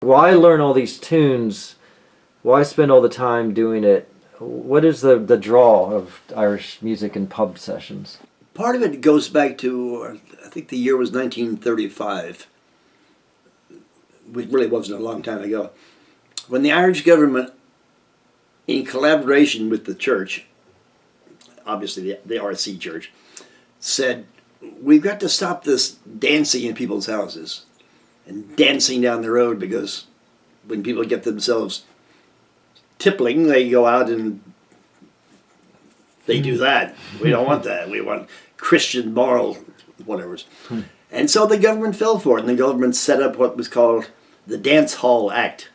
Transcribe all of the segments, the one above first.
why learn all these tunes? Why spend all the time doing it? What is the draw of Irish music and pub sessions? Part of it goes back to, I think the year was 1935, which really wasn't a long time ago, when the Irish government, in collaboration with the church, obviously the RC Church, said, we've got to stop this dancing in people's houses and dancing down the road, because when people get themselves tippling, they go out and they do that. We don't want that. We want Christian moral whatevers. And so the government fell for it, and the government set up what was called the Dance Hall Act.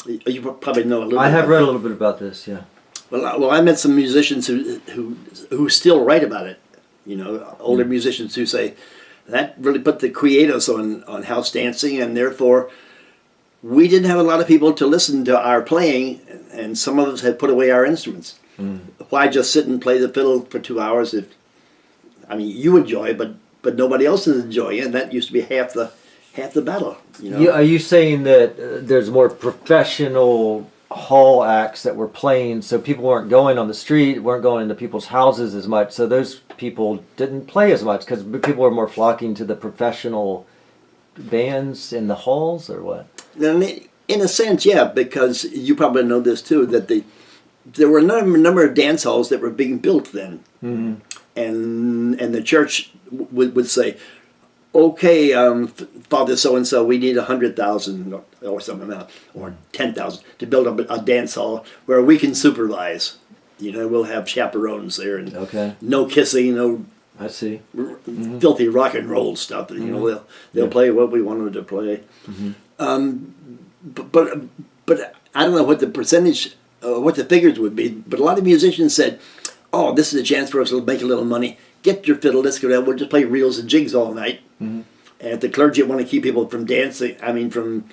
You probably know a little bit. I have read a little bit about this, yeah. Well, I met some musicians who still write about it. You know, older musicians who say that really put the quietus on house dancing, and therefore we didn't have a lot of people to listen to our playing, and some of us had put away our instruments. Why just sit and play the fiddle for 2 hours? You enjoy it, but nobody else is enjoying it, and that used to be half the battle. You know? Are you saying that there's more professional hall acts that were playing, so people weren't going on the street, weren't going into people's houses as much, so those people didn't play as much because people were more flocking to the professional bands in the halls, or what? In a sense, yeah, because you probably know this too, that there were a number of dance halls that were being built then. And the church would say, okay, Father so-and-so, we need 100,000 or some amount, or 10,000 to build up a dance hall where we can supervise. You know, we'll have chaperones there, and no kissing, no I see. Filthy rock and roll stuff. You know, they'll play what we want them to play. But I don't know what the percentage, what the figures would be, but a lot of musicians said, oh, this is a chance for us to make a little money. Get your fiddle, let's go down, we'll just play reels and jigs all night. And if the clergy want to keep people from dancing, from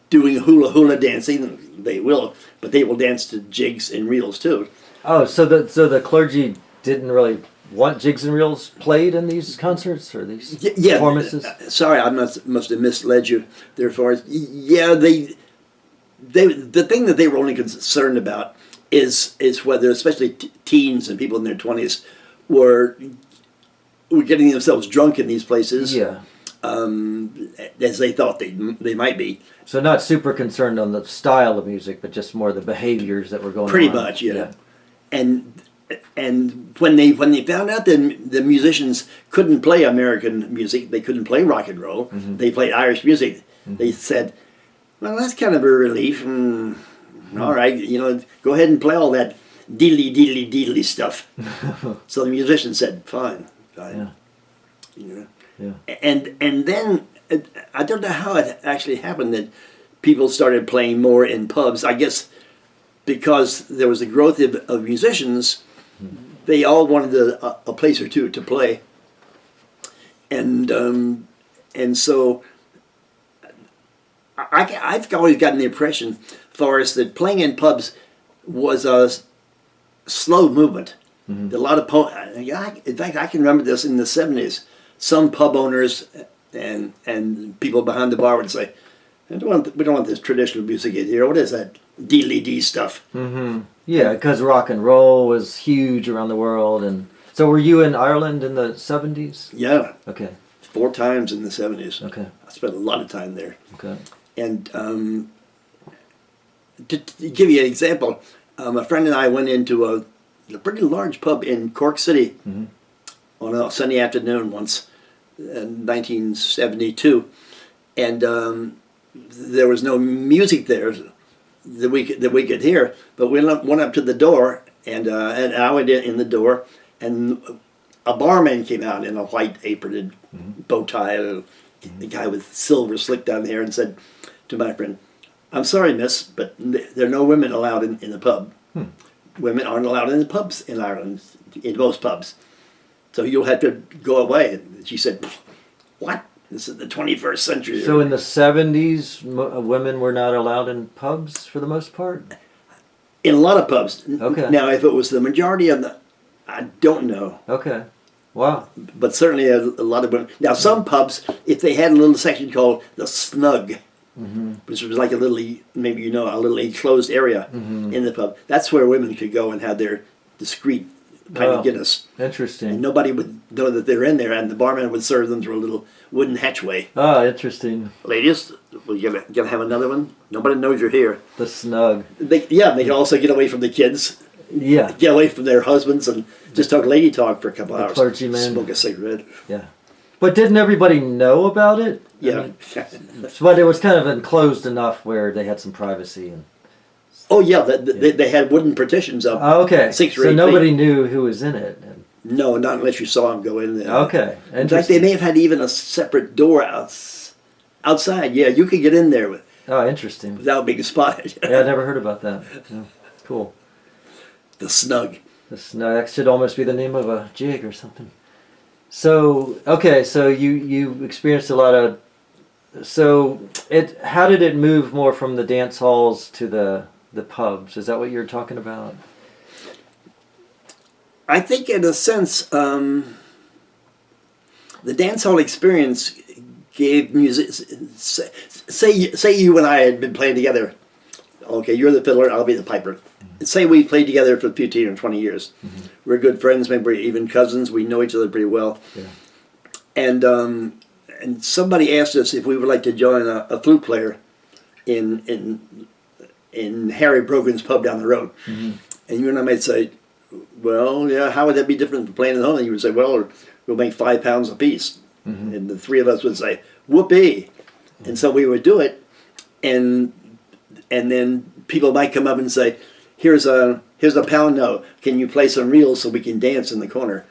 doing hula dancing, they will, but they will dance to jigs and reels too. Oh, so the clergy didn't really want jigs and reels played in these concerts or these performances? Sorry, I must have misled you. Therefore, the thing that they were only concerned about is whether, especially teens and people in their 20s, were getting themselves drunk in these places. As they thought they might be. So not super concerned on the style of music, but just more the behaviors that were going on. Pretty much, yeah. And when they found out that the musicians couldn't play American music, they couldn't play rock and roll, they played Irish music, they said, well, that's kind of a relief. All right, go ahead and play all that deedly stuff. So the musicians said, fine. Yeah. And then I don't know how it actually happened that people started playing more in pubs. I guess because there was a growth of musicians, they all wanted a place or two to play, and so I've always gotten the impression, Forrest, that playing in pubs was a slow movement. A lot of in fact, I can remember this in the 70s. Some pub owners and people behind the bar would say, we don't want this traditional music in here. What is that deedly-dee stuff? Yeah, because rock and roll was huge around the world. And so were you in Ireland in the 70s? Yeah. Okay. 4 times in the 70s. Okay. I spent a lot of time there. Okay. And to give you an example, a friend and I went into a pretty large pub in Cork City on a Sunday afternoon once in 1972, and there was no music there that we could hear, but we went up to the door, and I went in the door, and a barman came out in a white apron and bow tie, a guy with silver slick down hair, and said to my friend, I'm sorry, miss, but there are no women allowed in the pub. Women aren't allowed in the pubs in Ireland, in most pubs. So you'll have to go away. And she said, what? This is the 21st century. So in the 70s, women were not allowed in pubs for the most part? In a lot of pubs. Okay. Now, if it was the majority of the, I don't know. Okay. Wow. But certainly a lot of women. Now, some pubs, if they had a little section called the snug, which was like a little, maybe a little enclosed area in the pub. That's where women could go and have their discreet pint of Guinness. Interesting. And nobody would know that they're in there, and the barman would serve them through a little wooden hatchway. Ah, interesting. Ladies, we're gonna have another one. Nobody knows you're here. The snug. They can also get away from the kids. Yeah. Get away from their husbands and just talk lady talk for a couple hours. Clergyman. Smoke a cigarette. Yeah. But didn't everybody know about it? Yeah. But it was kind of enclosed enough where they had some privacy. And Oh yeah, they had wooden partitions up. oh, okay. 6 or So 8 nobody feet. knew who was in it. No, not unless you saw them go in there. Okay. In fact, they may have had even a separate door outside. Yeah, you could get in there Oh, interesting. without being spotted. Yeah, I never heard about that. Yeah. Cool. The snug. The snug. That should almost be the name of a jig or something. So okay, so you experienced a lot of. So how did it move more from the dance halls to the pubs? Is that what you're talking about? I think, in a sense, the dance hall experience gave music. Say you and I had been playing together. Okay, you're the fiddler, I'll be the piper. Say we played together for 15 or 20 years. We're good friends, maybe we're even cousins. We know each other pretty well. Yeah. And somebody asked us if we would like to join a flute player in Harry Brogan's pub down the road. And you and I might say, well, yeah, how would that be different from playing at home? And you would say, well, we'll make £5 a piece. And the three of us would say, whoopee. And so we would do it, and then people might come up and say, here's a pound note. Can you play some reels so we can dance in the corner?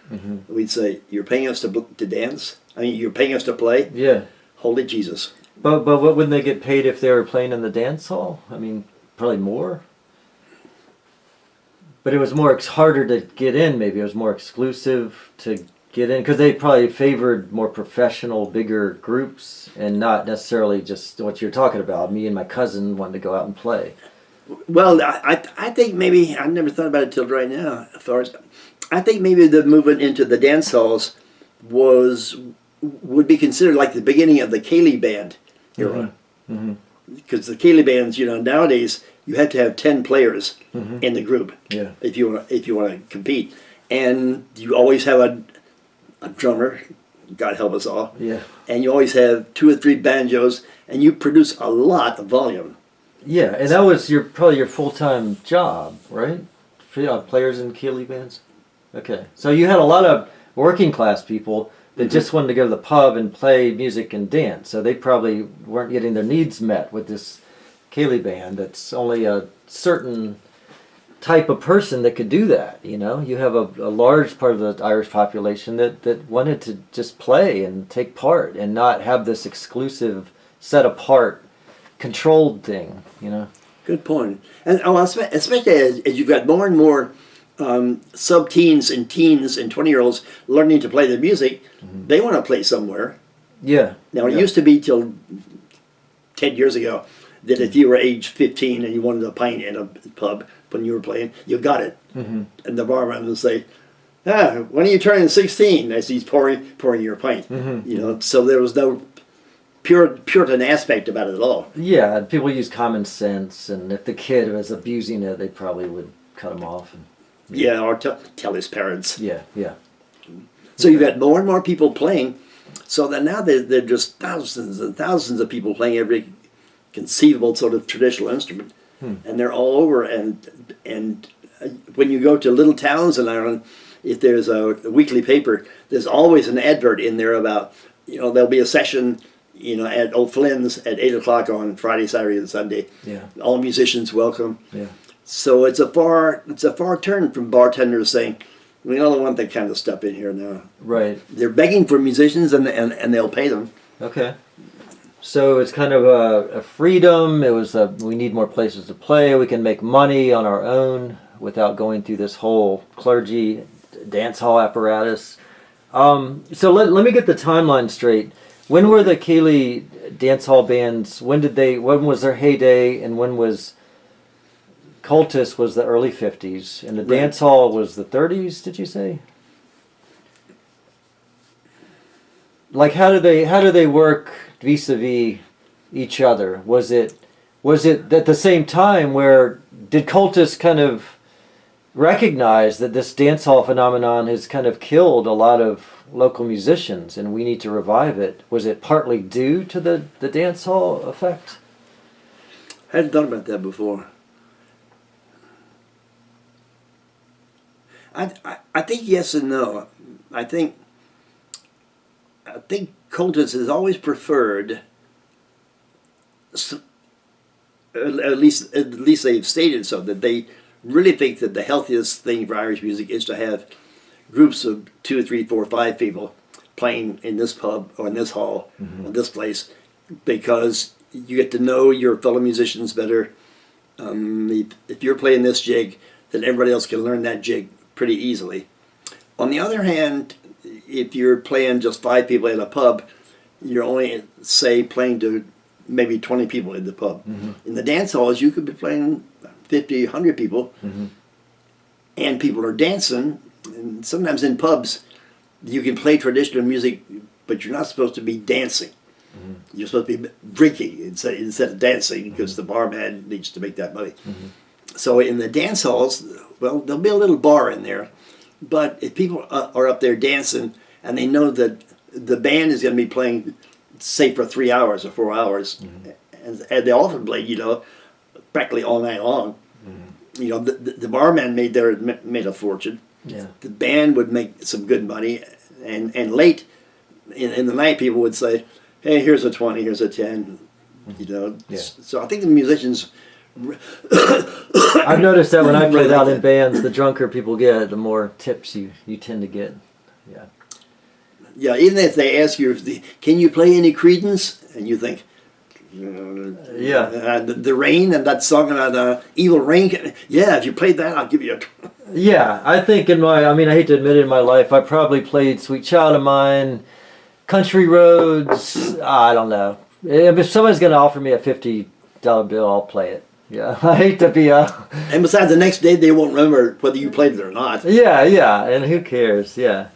We'd say, you're paying us to dance? I mean, you're paying us to play? Yeah. Holy Jesus. But what wouldn't they get paid if they were playing in the dance hall? I mean, probably more. But it was harder to get in. Maybe it was more exclusive to get in because they probably favored more professional, bigger groups, and not necessarily just what you're talking about. Me and my cousin wanted to go out and play. Well, I think maybe, I've never thought about it till right now, I think maybe the movement into the dance halls would be considered like the beginning of the Céilí band era. Because the Céilí bands, nowadays, you have to have 10 players in the group if you want to compete. And you always have a drummer, God help us all. Yeah. And you always have 2 or 3 banjos, and you produce a lot of volume. Yeah, and that was probably your full-time job, right? For players in Céilí bands? Okay. So you had a lot of working class people that just wanted to go to the pub and play music and dance. So they probably weren't getting their needs met with this Céilí band. That's only a certain type of person that could do that, You have a large part of the Irish population that wanted to just play and take part and not have this exclusive, set apart, controlled thing, Good point. And especially as you've got more and more sub-teens and teens and 20-year-olds learning to play the music, they want to play somewhere. Yeah. Now, it used to be till 10 years ago that if you were age 15 and you wanted a pint in a pub when you were playing, you got it. And the barman would say, when are you turning 16? As he's pouring your pint. So there was no Puritan aspect about it at all. Yeah, people use common sense, and if the kid was abusing it, they probably would cut him off. Or tell his parents. Yeah. So you've got more and more people playing. So that now they're just thousands and thousands of people playing every conceivable sort of traditional instrument, and they're all over. And when you go to little towns in Ireland, if there's a weekly paper, there's always an advert in there about there'll be a session at O'Flynn's at 8 o'clock on Friday, Saturday, and Sunday. Yeah. All musicians welcome. Yeah. So it's a far turn from bartenders saying, we don't want that kind of stuff in here now. Right. They're begging for musicians and they'll pay them. Okay. So it's kind of a freedom. It was we need more places to play. We can make money on our own without going through this whole clergy dance hall apparatus. So let me get the timeline straight. When were the Céilí dance hall bands? When was their heyday, and when was Cultus was the early 50s, and the dance hall was the 30s, did you say? Like how do they work vis-a-vis each other? Was it at the same time where did cultists kind of recognize that this dance hall phenomenon has kind of killed a lot of local musicians and we need to revive it? Was it partly due to the dance hall effect? I hadn't thought about that before. I think yes and no. I think cultists has always preferred, at least they've stated so, that they really think that the healthiest thing for Irish music is to have groups of 2, 3, 4, 5 people playing in this pub or in this hall or this place, because you get to know your fellow musicians better. If you're playing this jig, then everybody else can learn that jig pretty easily. On the other hand, if you're playing just 5 people at a pub, you're only, say, playing to maybe 20 people in the pub. In the dance halls, you could be playing 50, 100 people, and people are dancing. And sometimes in pubs, you can play traditional music, but you're not supposed to be dancing. You're supposed to be drinking instead of dancing, because the barman needs to make that money. So in the dance halls, well, there'll be a little bar in there, but if people are up there dancing and they know that the band is going to be playing, say, for 3 hours or 4 hours, and they often play, practically all night long. The barman made a fortune. Yeah. The band would make some good money, and late in the night, people would say, "Hey, here's a 20, here's a 10." Yeah. So I think the musicians. I've noticed that when I played out in bands, the drunker people get, the more tips you tend to get. Yeah. Yeah, even if they ask you, can you play any Creedence? And you think, the Rain and that song on Evil Rain. Yeah, if you played that, I'll give you a. Yeah, I think I hate to admit it, in my life, I probably played Sweet Child of Mine, Country Roads. I don't know. If somebody's going to offer me a $50 bill, I'll play it. Yeah, I hate to be And besides, the next day they won't remember whether you played it or not. Yeah, and who cares? Yeah.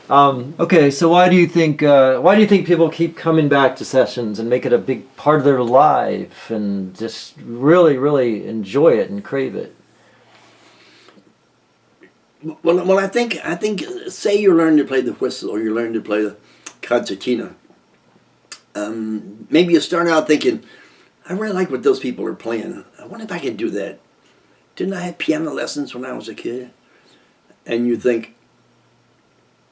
Okay, so why do you think people keep coming back to sessions and make it a big part of their life and just really, really enjoy it and crave it? Well, I think, say you learn to play the whistle or you learn to play the concertina. Maybe you start out thinking, I really like what those people are playing. I wonder if I could do that. Didn't I have piano lessons when I was a kid? And you think,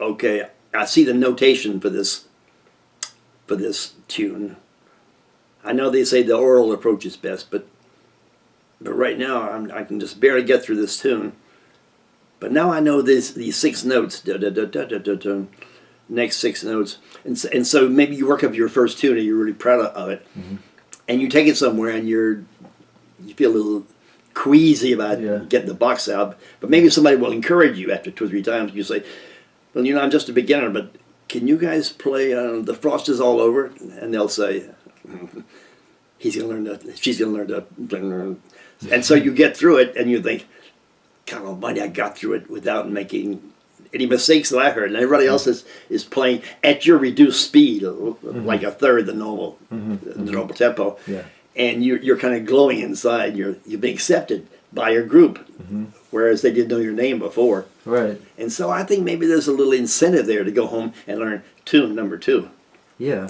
okay, I see the notation for this tune. I know they say the oral approach is best, but right now I can just barely get through this tune. But now I know these 6 notes, da da da da da da da, next 6 notes, and so maybe you work up your first tune and you're really proud of it, and you take it somewhere and you feel a little queasy about getting the box out. But maybe somebody will encourage you after 2 or 3 times. You say, "Well, I'm just a beginner, but can you guys play The Frost Is All Over?" And they'll say, "She's gonna learn to," and so you get through it, and you think, God almighty, I got through it without making any mistakes that I heard. And everybody else is playing at your reduced speed, like a third the normal tempo. Yeah. And you're kind of glowing inside. You're being accepted by your group, whereas they didn't know your name before. Right. And so I think maybe there's a little incentive there to go home and learn tune number 2. Yeah.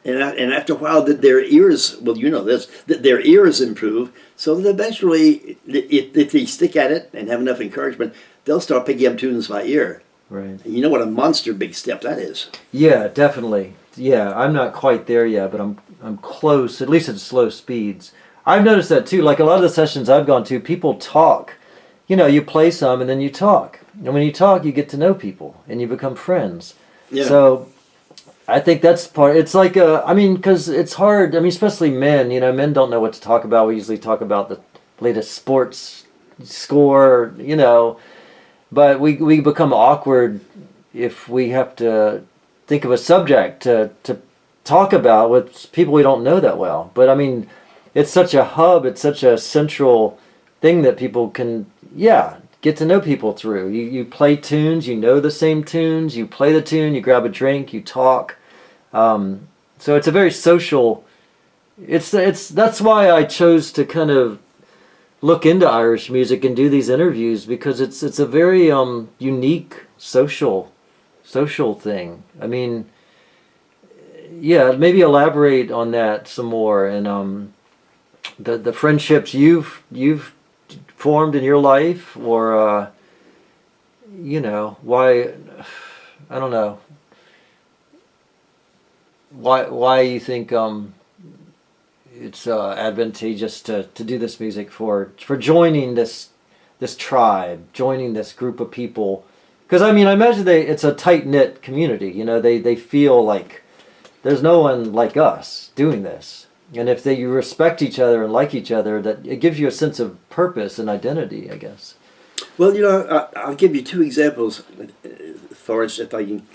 And after a while, that their ears, that their ears improve, so that eventually, if they stick at it and have enough encouragement, they'll start picking up tunes by ear. Right. And you know what a monster big step that is. Yeah, definitely. Yeah, I'm not quite there yet, but I'm close, at least at slow speeds. I've noticed that too. Like a lot of the sessions I've gone to, people talk. You play some and then you talk. And when you talk, you get to know people and you become friends. Yeah. So I think that's part. It's like because it's hard. Especially men. Men don't know what to talk about. We usually talk about the latest sports score. But we become awkward if we have to think of a subject to talk about with people we don't know that well. But it's such a hub. It's such a central thing that people can get to know people through. You play tunes. You know the same tunes. You play the tune. You grab a drink. You talk. So it's a very social it's that's why I chose to kind of look into Irish music and do these interviews, because it's a very unique social thing. I mean, yeah, maybe elaborate on that some more, and the friendships you've formed in your life, or why, I don't know, why you think it's advantageous to do this music, for joining this tribe, joining this group of people. Because I mean, I imagine it's a tight-knit community. They feel like there's no one like us doing this. And if you respect each other and like each other, that it gives you a sense of purpose and identity, I guess. Well, I'll give you two examples, Forrest, if I can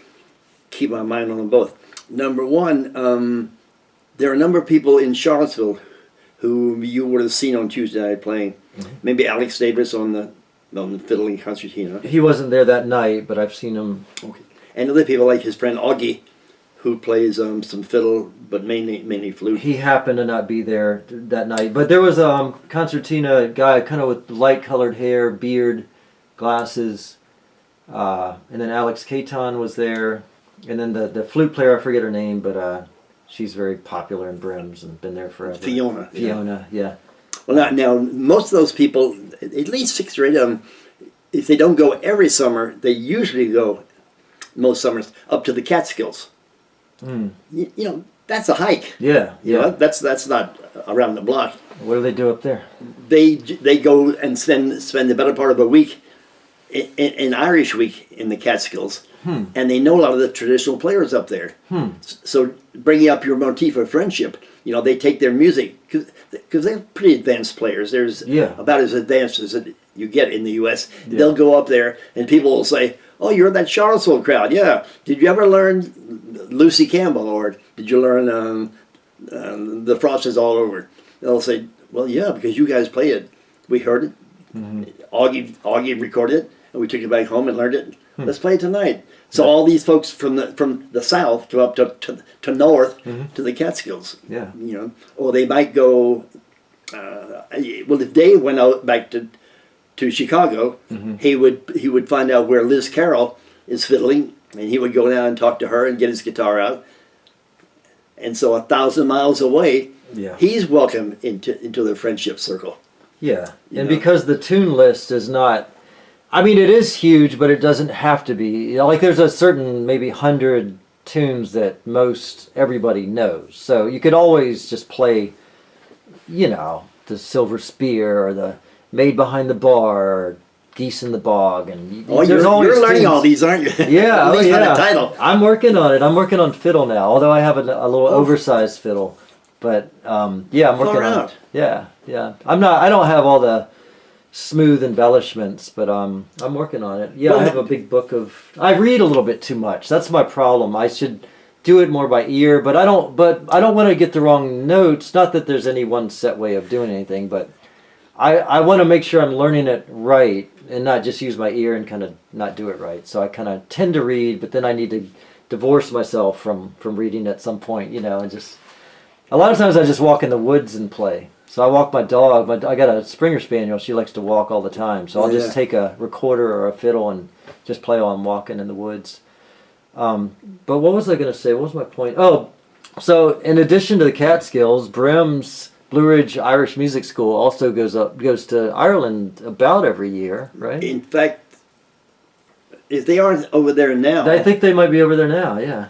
keep my mind on them both. Number one, there are a number of people in Charlottesville who you would have seen on Tuesday night playing. Mm-hmm. Maybe Alex Davis on the fiddle and concertina. He wasn't there that night, but I've seen him. Okay. And other people like his friend Augie, who plays some fiddle, but mainly flute. He happened to not be there that night, but there was a concertina guy, kind of with light-colored hair, beard, glasses, and then Alex Caton was there, and then the flute player, I forget her name, but she's very popular in Brims and been there forever. Fiona, yeah. Well, now most of those people, at least 6 or 8 of them, if they don't go every summer, they usually go most summers up to the Catskills. Mm. That's a hike. Yeah. That's not around the block. What do they do up there? They go and spend the better part of a week in Irish Week in the Catskills, and they know a lot of the traditional players up there. So bringing up your motif of friendship, they take their music, because they're pretty advanced players. There's about as advanced as you get in the U.S. Yeah. They'll go up there, and people will say, "Oh, you're that Charlottesville crowd. Yeah. Did you ever learn Lucy Campbell, or did you learn The Frost Is All Over?" They'll say, "Well, yeah, because you guys played it. We heard it. Mm-hmm. Augie recorded it, and we took it back home and learned it. Let's play it tonight." So all these folks from the south come up to north to the Catskills. Yeah. Or they might go. Well, if Dave went out back to Chicago, he would find out where Liz Carroll is fiddling, and he would go down and talk to her and get his guitar out. And so 1,000 miles away, he's welcome into the friendship circle. Yeah, and because the tune list is not, I mean, it is huge, but it doesn't have to be. Like there's a certain maybe 100 tunes that everybody knows. So you could always just play, the Silver Spear or the Maid Behind the Bar, or Geese in the Bog, and you're learning all these, aren't you? Yeah, At least on the title. I'm working on it. I'm working on fiddle now, although I have a little oversized fiddle. But I'm working on it. Yeah. I don't have all the smooth embellishments, but I'm working on it. Yeah, I have a big book of. I read a little bit too much. That's my problem. I should do it more by ear, but I don't want to get the wrong notes. Not that there's any one set way of doing anything, but I want to make sure I'm learning it right and not just use my ear and kind of not do it right. So I kind of tend to read, but then I need to divorce myself from reading at some point, and just a lot of times I just walk in the woods and play. So I walk my dog. I got a Springer Spaniel. She likes to walk all the time. So I'll just take a recorder or a fiddle and just play while I'm walking in the woods. But what was I going to say? What was my point? Oh, so in addition to the Catskills, Brim's Blue Ridge Irish Music School also goes to Ireland about every year, right? In fact, if they aren't over there now, I think they might be over there now. Yeah.